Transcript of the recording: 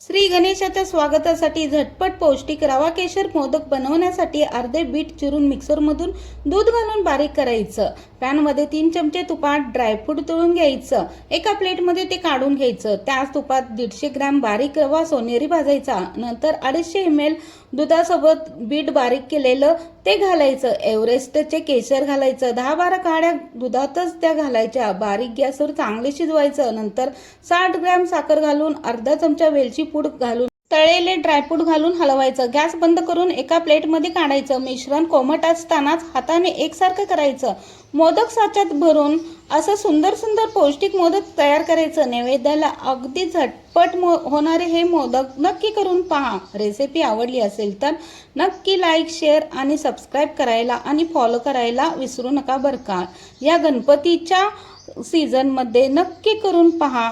श्री गणेशाच्या स्वागतासाठी झटपट पौष्टिक रवा केशर मोदक बनवण्यासाठी अर्धे बीट चिरून मिक्सरमधून दूध घालून बारीक करायचं। पॅनमध्ये 3 चमचे तुपात ड्रायफ्रूट तळून घ्यायचं। एका प्लेटमध्ये ते काढून घ्यायचं। त्याच तुपात 150 ग्रॅम बारीक रवा सोनेरी भाजायचा। नंतर 250 ml दुधासोबत बीट बारीक केलेलं ते घालायचं। एव्हरेस्टचे केशर घालायचं। 10-12 काड्या दुधातच त्या घालायच्या। बारीक गॅसवर चांगले शिजवायचं। नंतर 60 ग्रॅम साखर घालून अर्धा चमचा वेलची पूड घालून तळलेले ड्रायफ्रूट घालून हलवायचं। गॅस बंद करून एका प्लेटमध्ये काढायचं। मिश्रण कोमट असतानाच हाताने एकसारखं करायचं। मोदक साच्यात भरून असं सुंदर पौष्टिक मोदक तयार करायचं। नैवेद्याला अगदी झटपट होणारे हे मोदक नक्की करून पहा। रेसिपी आवडली असेल तर नक्की लाईक, शेअर आणि सबस्क्राईब करायला आणि फॉलो करायला विसरू नका बरं का। या गणपतीच्या सीझनमध्ये नक्की करून पहा।